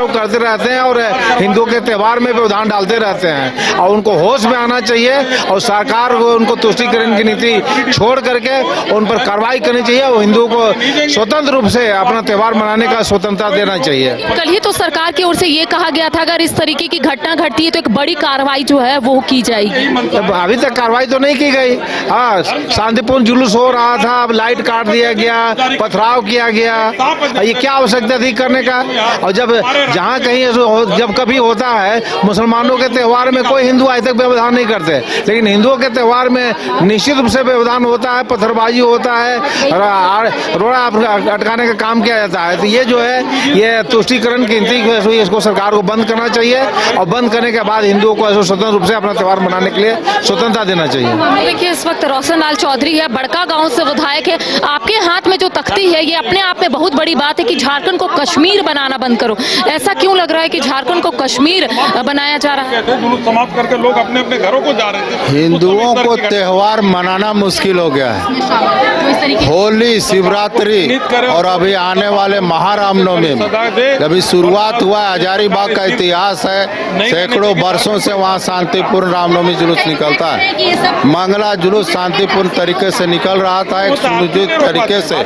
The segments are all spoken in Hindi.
नोकटोक करते रहते हैं और हिंदुओं के त्यौहार में व्यवधान डालते रहते हैं। और उनको होश में आना चाहिए और सरकार को उनको तुष्टीकरण की नीति छोड़ करके उन पर कार्रवाई करनी चाहिए और हिंदुओं को स्वतंत्र रूप से अपना त्यौहार मनाने का स्वतंत्रता देना चाहिए। कल ही तो सरकार की ओर से ये कहा गया था अगर इस तरीके की घटना घटती है तो एक बड़ी कार्रवाई जो है वो की जाएगी। अभी तक कार्रवाई तो नहीं की गई। हाँ, शांतिपूर्ण जुलूस हो रहा था, अब लाइट काट दिया गया, पथराव किया गया, ये क्या आवश्यकता थी करने का। और जब जहाँ कहीं जब कभी होता है मुसलमानों के त्यौहार में कोई हिंदू आज तक व्यवधान नहीं करते, लेकिन हिंदुओं के त्यौहार में निश्चित रूप से व्यवधान होता है, पत्थरबाजी होता है, रोड़ा अटकाने का काम किया जाता है। तो ये जो है ये तुष्टीकरण की नीति इसको सरकार को बंद करना चाहिए और बंद करने के बाद हिंदुओं को ऐसे स्वतंत्र रूप से अपना त्यौहार मनाने के लिए स्वतंत्रता देना चाहिए। देखिए इस वक्त रोशन लाल चौधरी है, बड़का गांव से विधायक है। आपके हाथ में जो तख्ती है ये अपने आप में बहुत बड़ी बात है कि झारखंड को कश्मीर बनाना बंद करो। ऐसा क्यों लग रहा है कि झारखंड को कश्मीर बनाया जा रहा है? जुलूस समाप्त करके लोग अपने अपने घरों को जा रहे थे। हिंदुओं को त्यौहार मनाना मुश्किल हो गया है। होली, शिवरात्रि और अभी आने वाले महारामनवमी में अभी शुरुआत हुआ है। हजारीबाग का इतिहास है, सैकड़ों वर्षों से वहाँ शांतिपूर्ण रामनवमी जुलूस निकलता है। मंगला जुलूस शांतिपूर्ण तरीके से निकल रहा था, एक सुनिश्चित तरीके से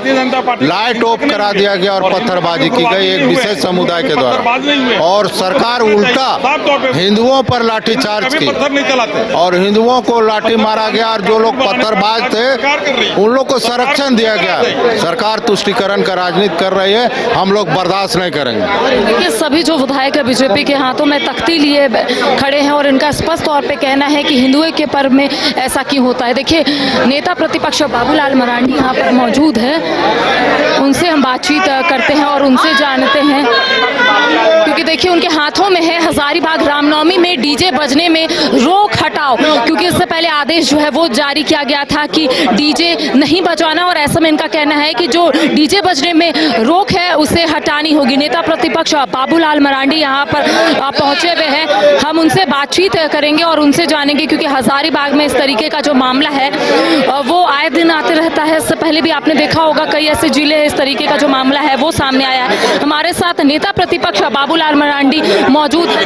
लाइट ऑफ करा दिया गया और पत्थरबाजी की गई एक विशेष समुदाय के द्वारा, और सरकार उल्टा हिंदुओं पर लाठीचार्ज की और हिंदुओं को लाठी मारा गया और जो लोग पत्थरबाज थे उन लोग को संरक्षण दिया गया। सरकार तुष्टीकरण का राजनीति कर रही है, हम लोग बर्दाश्त नहीं करेंगे। देखिए सभी जो विधायक है बीजेपी के हाथों में तख्ती लिए खड़े हैं और इनका स्पष्ट तौर पे कहना है कि हिंदुओं के पर्व में ऐसा क्यों होता है। देखिए नेता प्रतिपक्ष बाबूलाल मरांडी यहाँ पर मौजूद है, उनसे हम बातचीत करते हैं और उनसे जानते हैं, क्योंकि देखिए उनके हाथों में है हजारीबाग रामनवमी में डीजे बजने में रोक हटाओ, क्योंकि इससे पहले आदेश जो है वो जारी किया गया था कि डीजे नहीं बजवाना, और ऐसा में इनका कहना है कि जो डीजे बजने में रोक है उसे हटानी होगी। नेता प्रतिपक्ष बाबूलाल मरांडी यहाँ पर पहुंचे हुए हैं, हम उनसे बातचीत करेंगे और उनसे जानेंगे, क्योंकि हजारीबाग में इस तरीके का जो मामला है वो आए दिन आते रहता है। इससे पहले भी आपने देखा होगा कई ऐसे जिले इस तरीके का जो मामला है वो सामने आया है। हमारे साथ नेता प्रतिपक्ष बाबूलाल मरांडी मौजूद है।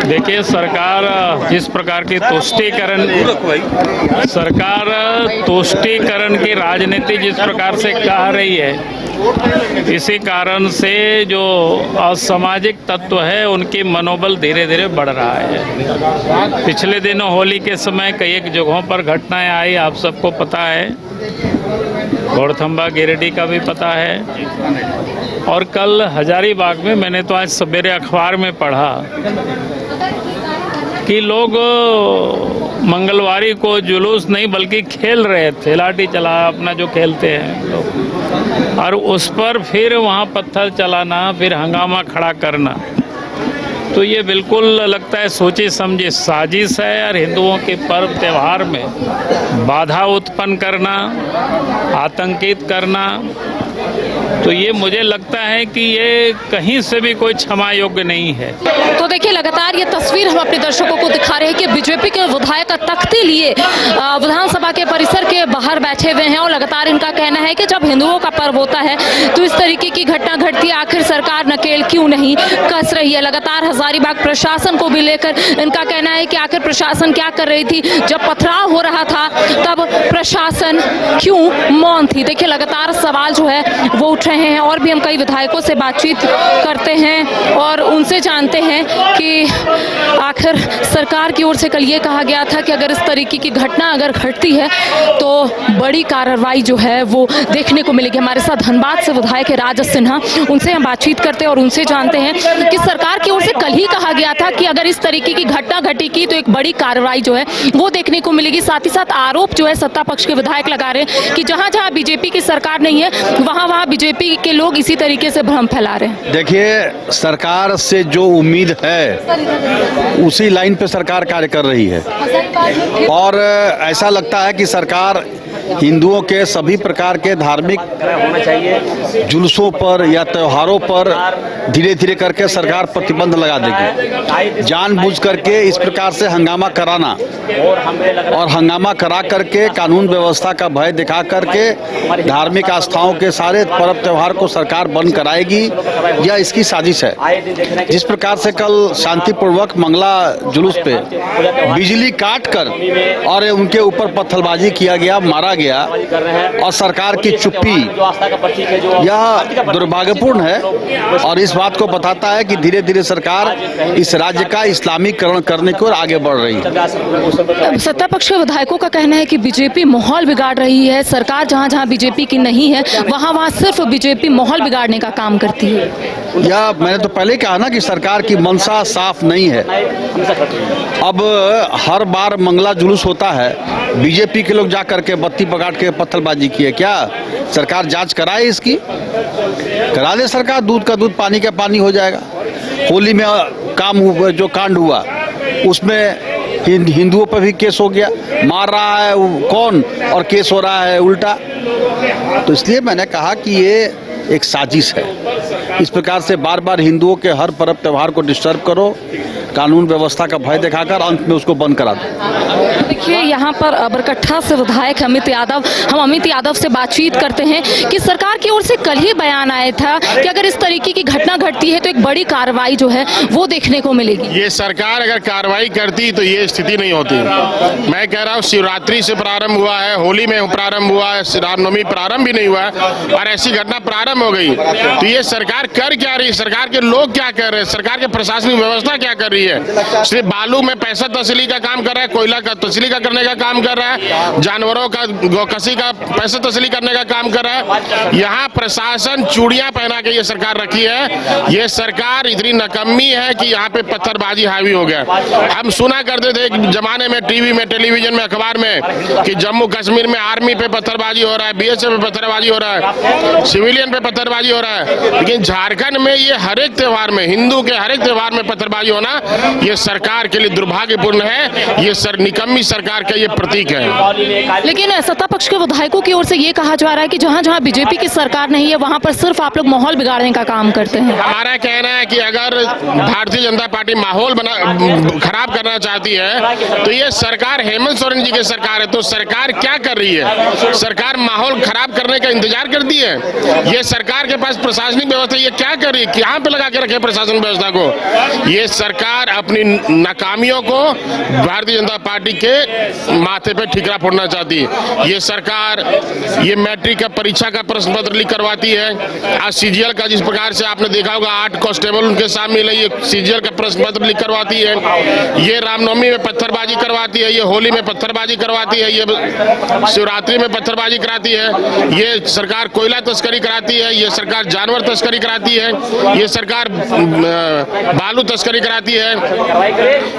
देखिए सरकार जिस प्रकार की तुष्टीकरण की राजनीति जिस प्रकार से कह रही है, इसी कारण से जो असामाजिक तत्व है उनकी मनोबल धीरे धीरे बढ़ रहा है। पिछले दिनों होली के समय कई एक जगहों पर घटनाएं आई, आप सबको पता है, घोड़थंबा गिरिडीह का भी पता है, और कल हजारीबाग में मैंने तो आज सवेरे अखबार में पढ़ा कि लोग मंगलवारी को जुलूस नहीं बल्कि खेल रहे थे, लाठी चला अपना जो खेलते हैं लोग, और उस पर फिर वहाँ पत्थर चलाना, फिर हंगामा खड़ा करना, तो ये बिल्कुल लगता है सोची समझी साजिश है। और हिंदुओं के पर्व त्यौहार में बाधा उत्पन्न करना, आतंकित करना, तो ये मुझे लगता है कि ये कहीं से भी कोई क्षमा योग्य नहीं है। तो देखिए लगातार ये तस्वीर हम अपने दर्शकों को दिखा रहे हैं कि बीजेपी के विधायक तख्ती लिए विधानसभा के परिसर के बाहर बैठे हुए हैं और लगातार इनका कहना है कि जब हिंदुओं का पर्व होता है तो इस तरीके की घटना घटती है, आखिर सरकार नकेल क्यों नहीं कस रही है। लगातार हजारीबाग प्रशासन को भी लेकर इनका कहना है कि आखिर प्रशासन क्या कर रही थी, जब पथराव हो रहा था तब प्रशासन क्यों मौन थी। देखिए लगातार सवाल जो है वो उठ रहे हैं और भी हम कई विधायकों से बातचीत करते हैं और उनसे जानते हैं कि आखिर सरकार की ओर से कल ये कहा गया था कि अगर इस तरीके की घटना अगर घटती है तो बड़ी कार्रवाई जो है वो देखने को मिलेगी। हमारे साथ धनबाद से विधायक है राजस सिन्हा, उनसे हम बातचीत करते हैं और उनसे जानते हैं कि सरकार की ओर से कल ही कहा गया था कि अगर इस तरीके की घटना घटेगी तो एक बड़ी कार्रवाई जो है वो देखने को मिलेगी। साथ ही साथ आरोप जो है सत्ता पक्ष के विधायक लगा रहे हैं कि जहां जहां बीजेपी की सरकार नहीं है वहां वहां बीजेपी के लोग इसी तरीके से भ्रम फैला रहे हैं। देखिए सरकार से जो उम्मीद है उसी लाइन पे सरकार कार्य कर रही है और ऐसा लगता है कि सरकार हिंदुओं के सभी प्रकार के धार्मिक जुलूसों पर या त्योहारों पर धीरे धीरे करके सरकार प्रतिबंध लगा देगी। जानबूझ करके इस प्रकार से हंगामा कराना और हंगामा करा करके कानून व्यवस्था का भय दिखा करके धार्मिक आस्थाओं के सारे पर्व त्योहार को सरकार बंद कराएगी, यह इसकी साजिश है। जिस प्रकार से कल शांतिपूर्वक मंगला जुलूस पे बिजली काट कर और उनके ऊपर पत्थरबाजी किया गया, मारा गया और सरकार की चुप्पी, यह दुर्भाग्यपूर्ण है और इस बात को बताता है कि धीरे धीरे सरकार इस राज्य का इस्लामीकरण करने की ओर आगे बढ़ रही है। सत्ता पक्ष के विधायकों का कहना है कि बीजेपी माहौल बिगाड़ रही है, सरकार जहां जहां बीजेपी की नहीं है वहां सिर्फ बीजेपी माहौल बिगाड़ने का काम करती है। या मैंने तो पहले कहा ना कि सरकार की मंशा साफ नहीं है। अब हर बार मंगला जुलूस होता है, बीजेपी के लोग जा करके बत्ती पकड़ के पत्थरबाजी की है क्या? सरकार जांच कराए इसकी, करा दे सरकार, दूध का दूध पानी का पानी हो जाएगा। होली में काम हुआ, जो कांड हुआ उसमें हिंदुओं पर भी केस हो गया, मार रहा है कौन और केस हो रहा है उल्टा। तो इसलिए मैंने कहा कि ये एक साजिश है। इस प्रकार से बार बार हिंदुओं के हर पर्व त्योहार को डिस्टर्ब करो, कानून व्यवस्था का भय दिखाकर अंत में उसको बंद करा दो। देखिए यहाँ पर बरकट्ठा से विधायक अमित यादव से बातचीत करते हैं कि सरकार की ओर से कल ही बयान आया था कि अगर इस तरीके की घटना घटती है तो एक बड़ी कार्रवाई जो है वो देखने को मिलेगी। ये सरकार अगर कार्रवाई करती तो ये स्थिति नहीं होती। मैं कह रहा हूँ शिवरात्रि से प्रारंभ हुआ है, होली में प्रारंभ हुआ है, रामनवमी प्रारंभ भी नहीं हुआ है और ऐसी घटना प्रारंभ हो गई। तो ये सरकार कर क्या रही है, सरकार के लोग क्या कर रहे हैं, सरकार की प्रशासनिक व्यवस्था क्या कर रही है? सिर्फ बालू में पैसा तस्ली का काम कर रहा है, कोयला का तस्ली का करने का काम कर रहा है, जानवरों का गौकसी का पैसा तस्ली करने का काम कर रहा है। यहाँ प्रशासन चूड़ियां पहना के ये सरकार रखी है। ये सरकार इतनी नकम्मी है कि यहाँ पे पत्थरबाजी हावी हो गया। हम सुना करते थे एक जमाने में टीवी में, टेलीविजन में, अखबार में कि जम्मू कश्मीर में आर्मी पे पत्थरबाजी हो रहा है, बीएसएफ पे पत्थरबाजी हो रहा है, सिविलियन पे पत्थरबाजी हो रहा है। लेकिन झारखंड में ये हर एक त्योहार में, हिंदू के हर एक त्योहार में पत्थरबाजी होना ये सरकार के लिए दुर्भाग्यपूर्ण है। ये निकम्मी सरकार का ये प्रतीक है। लेकिन सत्ता पक्ष के विधायकों की ओर से ये कहा जा रहा है कि जहां जहां बीजेपी की सरकार नहीं है वहां पर सिर्फ आप लोग माहौल बिगाड़ने का काम करते हैं। हमारा कहना है कि अगर भारतीय जनता पार्टी माहौल खराब करना चाहती है तो ये सरकार हेमंत सोरेन जी की सरकार है। तो सरकार क्या कर रही है? सरकार माहौल खराब करने का इंतजार करती है। ये सरकार के पास प्रशासनिक व्यवस्था ये क्या कर रही है? कहां पे लगा के रखे प्रशासन व्यवस्था को? ये सरकार अपनी नाकामियों को भारतीय जनता पार्टी के माथे पे ठिकरा फोड़ना चाहती है। ये सरकार ये मैट्रिक का परीक्षा का प्रश्न पत्र लीक करवाती है। आज सीजीएल का जिस प्रकार से आपने देखा होगा 8 कांस्टेबल उनके शामिल है, ये सीजीएल का प्रश्न पत्र लीक करवाती है। ये रामनवमी में पत्थरबाजी करवाती है, ये होली में पत्थरबाजी करवाती है, ये शिवरात्रि में पत्थरबाजी कराती है। ये सरकार कोयला तस्करी कराती है, ये सरकार जानवर तस्करी कराती है, ये सरकार बालू तस्करी कराती है,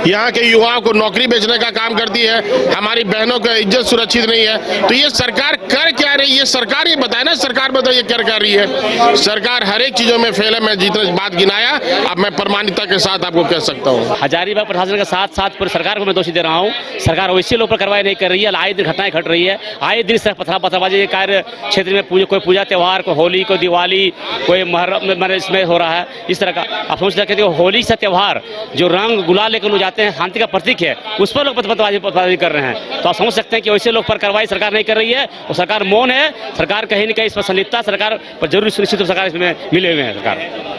यहाँ के युवाओं को नौकरी बेचने का काम करती है, हमारी बहनों का इज्जत सुरक्षित नहीं है। तो ये सरकार कर क्या रही है? सरकार ये बताए ना, सरकार बताइए क्या कर रही है? सरकार हर एक चीजों में फेल है। मैं जितने बात गिनाया अब मैं प्रमाणिकता के साथ आपको कह सकता हूँ। हजारीबाग प्रशासन के साथ साथ पूरी सरकार को मैं दोषी दे रहा हूँ। सरकार वैसे लोग पर कार्रवाई नहीं कर रही है। आए दिन घटनाएं घट रही है, आए दिन सिर्फ पत्थरबाजी के कार्य क्षेत्र में कोई पूजा त्योहार, कोई होली, कोई दिवाली, कोई मुहर्रम इसमें हो रहा है। इस तरह का आप सोच सकते हो, होली से त्योहार जो रंग गुलाल लेकर लोग जाते हैं, शांति का प्रतीक है, उस पर लोग पत्थरबाजी कर रहे हैं। तो आप समझ सकते हैं कि वैसे लोग पर कार्रवाई सरकार नहीं कर रही है और सरकार मौन है। सरकार कहीं न कहीं इस पर संलिप्तता सरकार पर जरूर सुनिश्चित सरकार इसमें मिले हुए हैं सरकार।